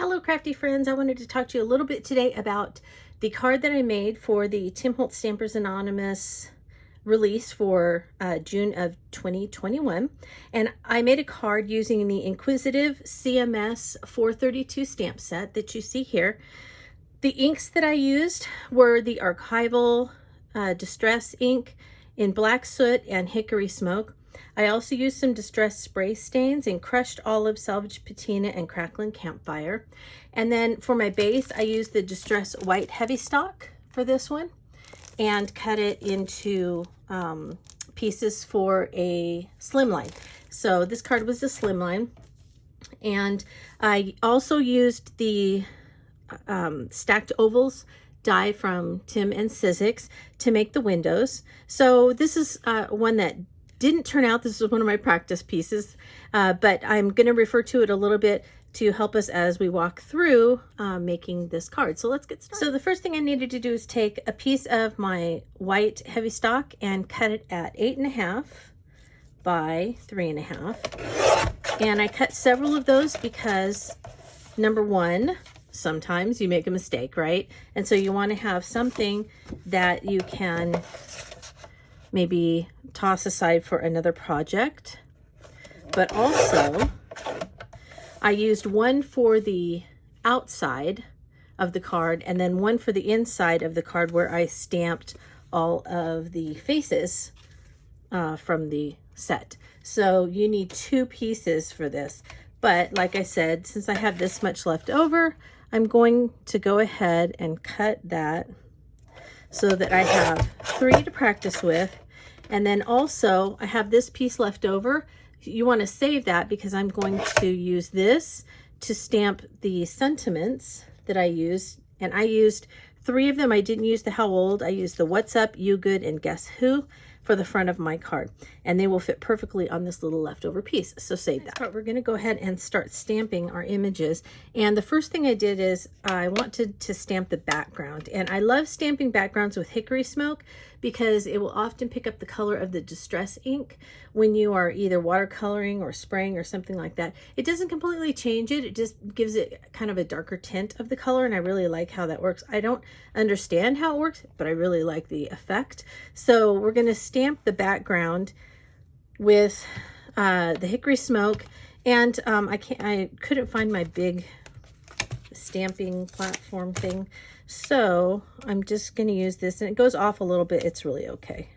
Hello crafty friends, I wanted to talk to you a little bit today about the card that I made for the Tim Holtz Stampers Anonymous release for June of 2021. And I made a card using the Inquisitive CMS432 stamp set that you see here. The inks that I used were the Archival Distress ink in Black Soot and Hickory Smoke. I also used some distressed spray stains in Crushed Olive, Salvaged Patina, and Cracklin Campfire. And then for my base, I used the distressed white Heavystock for this one and cut it into pieces for a slimline. So this card was the slimline. And I also used the stacked ovals die from Tim and Sizzix to make the windows. So this is one that didn't turn out. This is one of my practice pieces, but I'm going to refer to it a little bit to help us as we walk through making this card. So let's get started. So the first thing I needed to do is take a piece of my white Heavystock and cut it at 8.5 by 3.5. And I cut several of those because, number one, sometimes you make a mistake, right? And so you want to have something that you can maybe toss aside for another project. But also, I used one for the outside of the card and then one for the inside of the card where I stamped all of the faces from the set. So you need two pieces for this. But like I said, since I have this much left over, I'm going to go ahead and cut that so that I have 3 to practice with. And then also I have this piece left over. You want to save that because I'm going to use this to stamp the sentiments that I used. And I used 3 of them. I didn't use the how old. I used the what's up, you good, and guess who for the front of my card. And they will fit perfectly on this little leftover piece. So save that. We're going to go ahead and start stamping our images. And the first thing I did is I wanted to stamp the background. And I love stamping backgrounds with Hickory Smoke because it will often pick up the color of the distress ink when you are either watercoloring or spraying or something like that. It doesn't completely change it. It just gives it kind of a darker tint of the color. And I really like how that works. I don't understand how it works, but I really like the effect. So we're going to stamp the background with the Hickory Smoke. And I couldn't find my big stamping platform thing. So I'm just going to use this, and it goes off a little bit. It's really okay.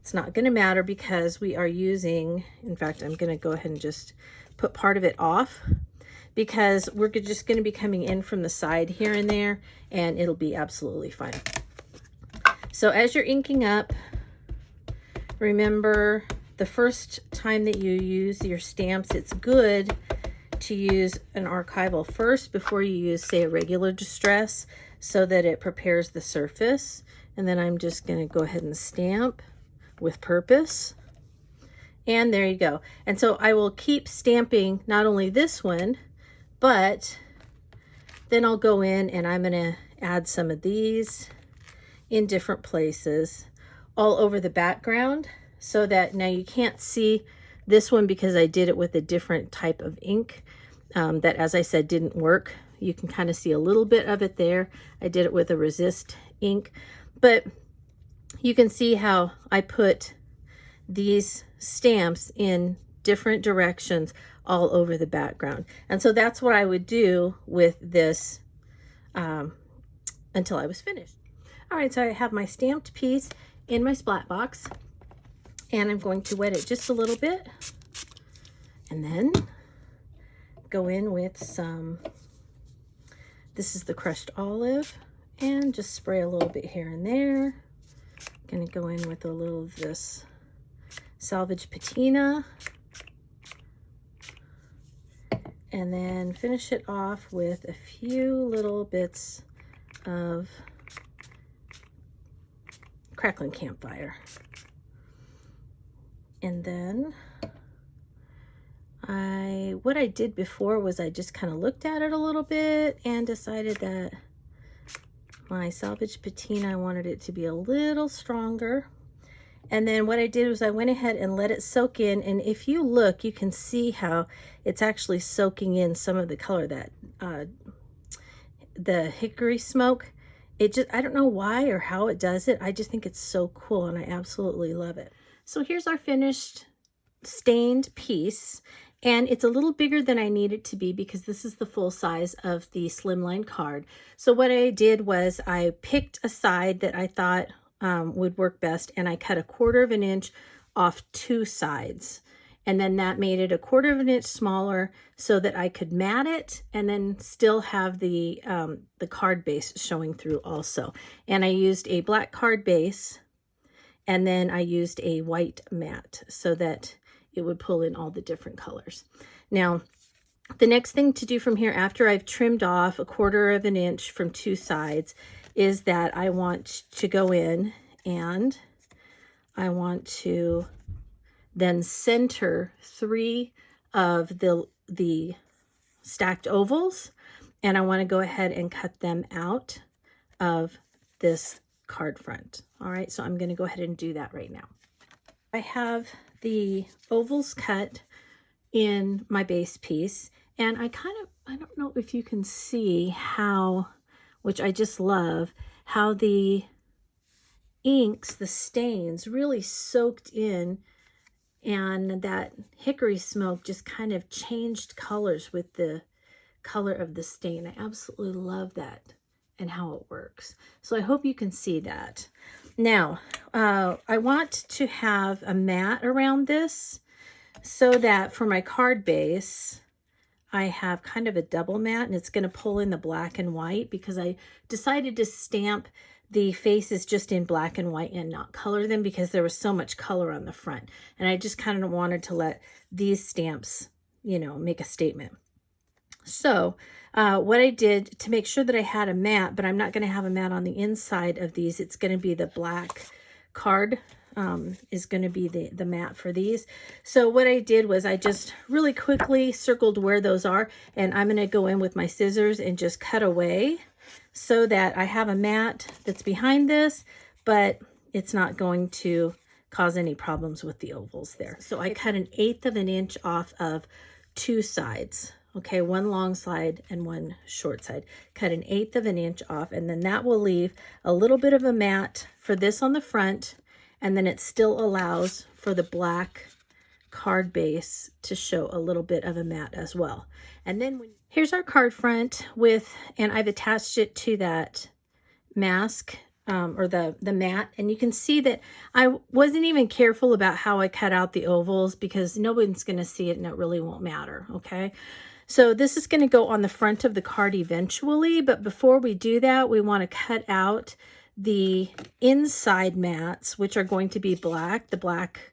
It's not going to matter because we are using, in fact, I'm going to go ahead and just put part of it off because we're just going to be coming in from the side here and there, and it'll be absolutely fine. So as you're inking up, remember the first time that you use your stamps, it's good to use an archival first before you use, say, a regular distress so that it prepares the surface. And then I'm just going to go ahead and stamp with purpose. And there you go. And so I will keep stamping not only this one, but then I'll go in and I'm going to add some of these in different places all over the background so that now you can't see this one because I did it with a different type of ink that, as I said, didn't work. You can kind of see a little bit of it there. I did it with a resist ink, but you can see how I put these stamps in different directions all over the background. And so that's what I would do with this until I was finished. All right, so I have my stamped piece in my splat box, and I'm going to wet it just a little bit, and then go in with some, this is the crushed olive, and just spray a little bit here and there. Gonna go in with a little of this Salvaged Patina, and then finish it off with a few little bits of Cracklin Campfire. And then what I did before was I just kind of looked at it a little bit and decided that my Salvaged Patina, I wanted it to be a little stronger. And then what I did was I went ahead and let it soak in. And if you look, you can see how it's actually soaking in some of the color that the hickory smoke. It just, I don't know why or how it does it. I just think it's so cool and I absolutely love it. So here's our finished stained piece. And it's a little bigger than I need it to be because this is the full size of the slimline card. So what I did was I picked a side that I thought would work best, and I cut 1/4 of an inch off 2 sides. And then that made it 1/4 of an inch smaller so that I could mat it and then still have the card base showing through also. And I used a black card base, and then I used a white mat so that it would pull in all the different colors. Now, the next thing to do from here, after I've trimmed off 1/4 of an inch from 2 sides, is that I want to go in and I want to then center 3 of the stacked ovals, and I want to go ahead and cut them out of this card front. All right, so I'm going to go ahead and do that right now. I have the ovals cut in my base piece, and I don't know if you can see how, which I just love, how the inks, the stains really soaked in, and that hickory smoke just kind of changed colors with the color of the stain. I absolutely love that and how it works. So I hope you can see that. Now, I want to have a mat around this so that for my card base, I have kind of a double mat, and it's going to pull in the black and white because I decided to stamp the faces just in black and white and not color them because there was so much color on the front. And I just kind of wanted to let these stamps, you know, make a statement. So what I did to make sure that I had a mat, but I'm not going to have a mat on the inside of these, it's going to be the black card is going to be the mat for these. So what I did was I just really quickly circled where those are, and I'm going to go in with my scissors and just cut away so that I have a mat that's behind this, but it's not going to cause any problems with the ovals there. So I cut 1/8 of an inch off of 2 sides. Okay, 1 long side and 1 short side. Cut 1/8 of an inch off, and then that will leave a little bit of a mat for this on the front, and then it still allows for the black card base to show a little bit of a mat as well. And then here's our card front with, and I've attached it to that mask or the mat, and you can see that I wasn't even careful about how I cut out the ovals because no one's going to see it and it really won't matter. Okay, so this is going to go on the front of the card eventually, but before we do that, we want to cut out the inside mats, which are going to be black, the black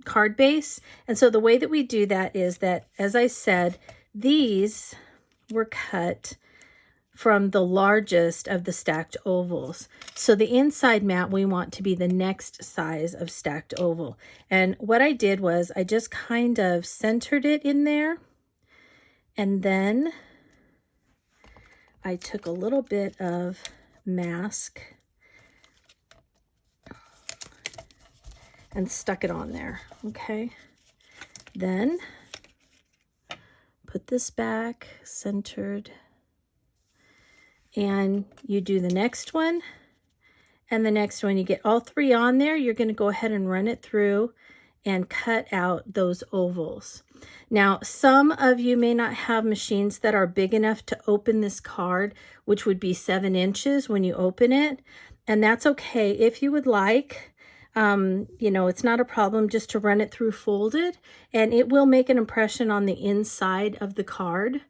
card base. And so the way that we do that is that, as I said, these were cut from the largest of the stacked ovals. So the inside mat we want to be the next size of stacked oval. And what I did was I just kind of centered it in there, and then I took a little bit of mask and stuck it on there. Okay, then put this back centered, and you do the next one and the next one. You get all 3 on there. You're going to go ahead and run it through and cut out those ovals. Now, some of you may not have machines that are big enough to open this card, which would be 7 inches when you open it, and that's okay. If you would like, you know, it's not a problem just to run it through folded, and it will make an impression on the inside of the card,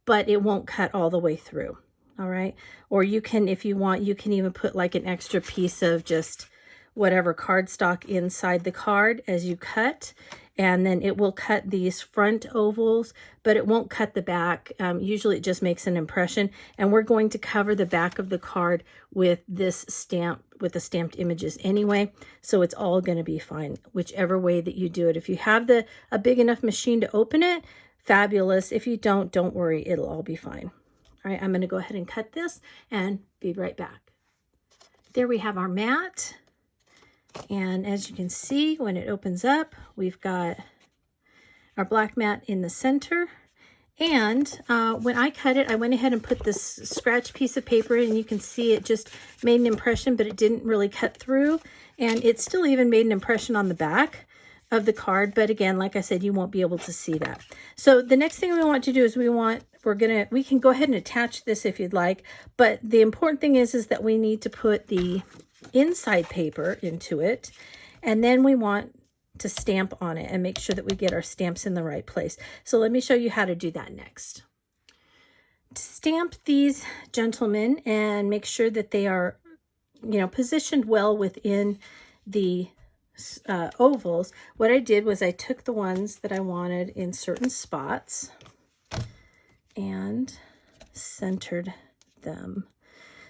but it won't cut all the way through. All right, or you can, if you want, you can even put like an extra piece of just whatever cardstock inside the card as you cut, and then it will cut these front ovals, but it won't cut the back. Usually it just makes an impression, and we're going to cover the back of the card with this stamp, with the stamped images anyway, so it's all going to be fine, whichever way that you do it. If you have a big enough machine to open it, fabulous. If you don't worry, it'll all be fine. All right, I'm going to go ahead and cut this and be right back. There we have our mat. And as you can see, when it opens up, we've got our black mat in the center. And when I cut it, I went ahead and put this scratch piece of paper in, and you can see it just made an impression, but it didn't really cut through. And it still even made an impression on the back of the card. But again, like I said, you won't be able to see that. So the next thing we want to do is we can go ahead and attach this if you'd like. But the important thing is that we need to put the inside paper into it. And then we want to stamp on it and make sure that we get our stamps in the right place. So let me show you how to do that next. To stamp these gentlemen and make sure that they are, positioned well within the ovals, what I did was I took the ones that I wanted in certain spots and centered them.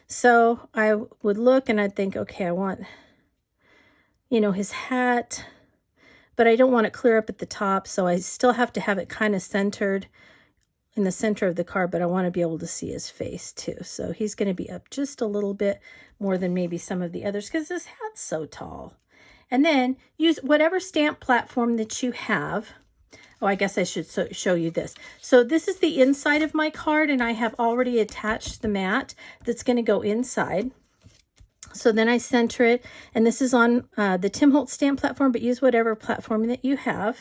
So I would look and I'd think, okay, I want, his hat, but I don't want it clear up at the top, so I still have to have it kind of centered in the center of the card, but I want to be able to see his face too. So he's going to be up just a little bit more than maybe some of the others because this hat's so tall. And then use whatever stamp platform that you have. Oh, I guess I should show you this. So this is the inside of my card, and I have already attached the mat that's going to go inside. So then I center it, and this is on the Tim Holtz stamp platform, but use whatever platform that you have.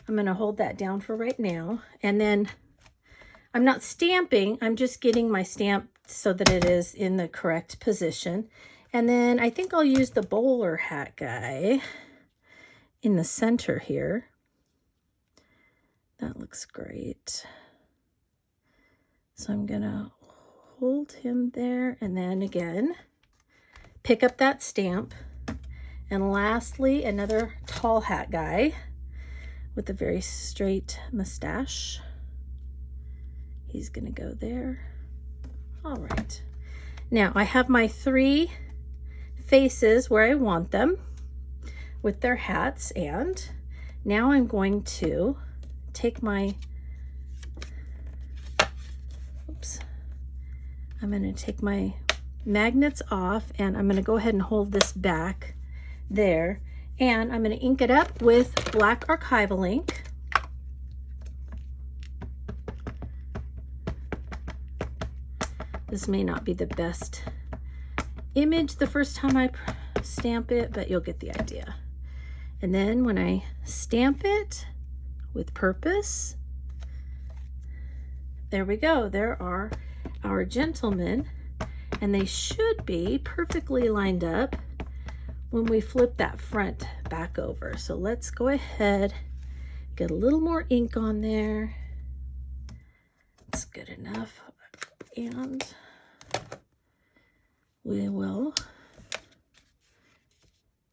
I'm going to hold that down for right now. And then I'm not stamping, I'm just getting my stamp so that it is in the correct position. And then I think I'll use the bowler hat guy in the center here. That looks great. So I'm going to hold him there, and then again pick up that stamp. And lastly, another tall hat guy with a very straight mustache. He's gonna go there. All right, now I have my 3 faces where I want them with their hats, and now I'm going to take my I'm going to take my magnets off, and I'm going to go ahead and hold this back there, and I'm going to ink it up with black Archival ink. This may not be the best image the first time I stamp it, but you'll get the idea. And then when I stamp it with purpose, there we go. There are our gentlemen, and they should be perfectly lined up when we flip that front back over. So let's go ahead, get a little more ink on there. It's good enough. And we will,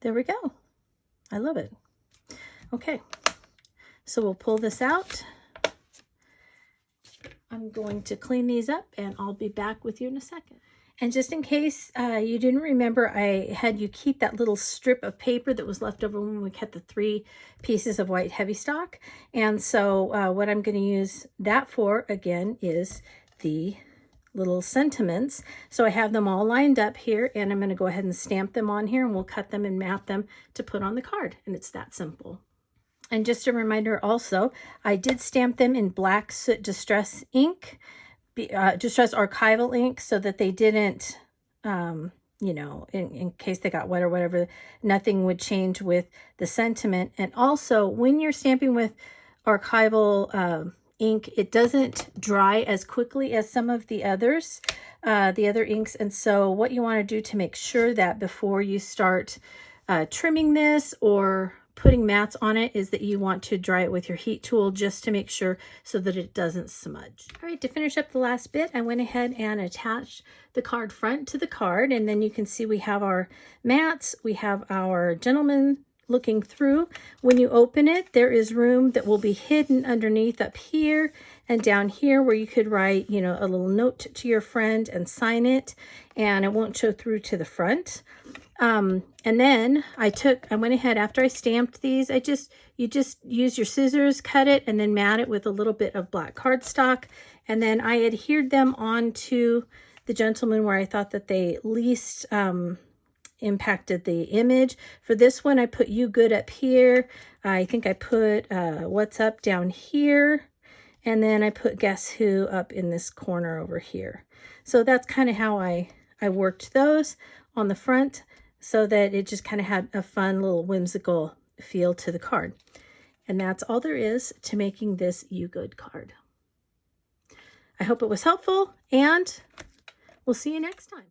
there we go. I love it. Okay, so we'll pull this out. I'm going to clean these up, and I'll be back with you in a second. And just in case you didn't remember, I had you keep that little strip of paper that was left over when we cut the 3 pieces of white Heavystock. And so what I'm going to use that for, again, is the little sentiments. So I have them all lined up here, and I'm going to go ahead and stamp them on here, and we'll cut them and mat them to put on the card. And it's that simple. And just a reminder also, I did stamp them in black Soot Distress ink, Distress Archival ink, so that they didn't, in case they got wet or whatever, nothing would change with the sentiment. And also, when you're stamping with Archival ink, it doesn't dry as quickly as some of the others, the other inks. And so what you want to do to make sure that before you start trimming this or putting mats on it is that you want to dry it with your heat tool just to make sure so that it doesn't smudge. All right, to finish up the last bit, I went ahead and attached the card front to the card, and then you can see we have our mats, we have our gentleman looking through. When you open it, there is room that will be hidden underneath up here and down here where you could write, a little note to your friend and sign it, and it won't show through to the front. And then I went ahead after I stamped these, you just use your scissors, cut it, and then mat it with a little bit of black cardstock. And then I adhered them onto the gentleman where I thought that they least impacted the image. For this one, I put You Good up here. I think I put What's Up down here. And then I put Guess Who up in this corner over here. So that's kind of how I worked those on the front, so that it just kind of had a fun little whimsical feel to the card. And that's all there is to making this You Good card. I hope it was helpful, and we'll see you next time.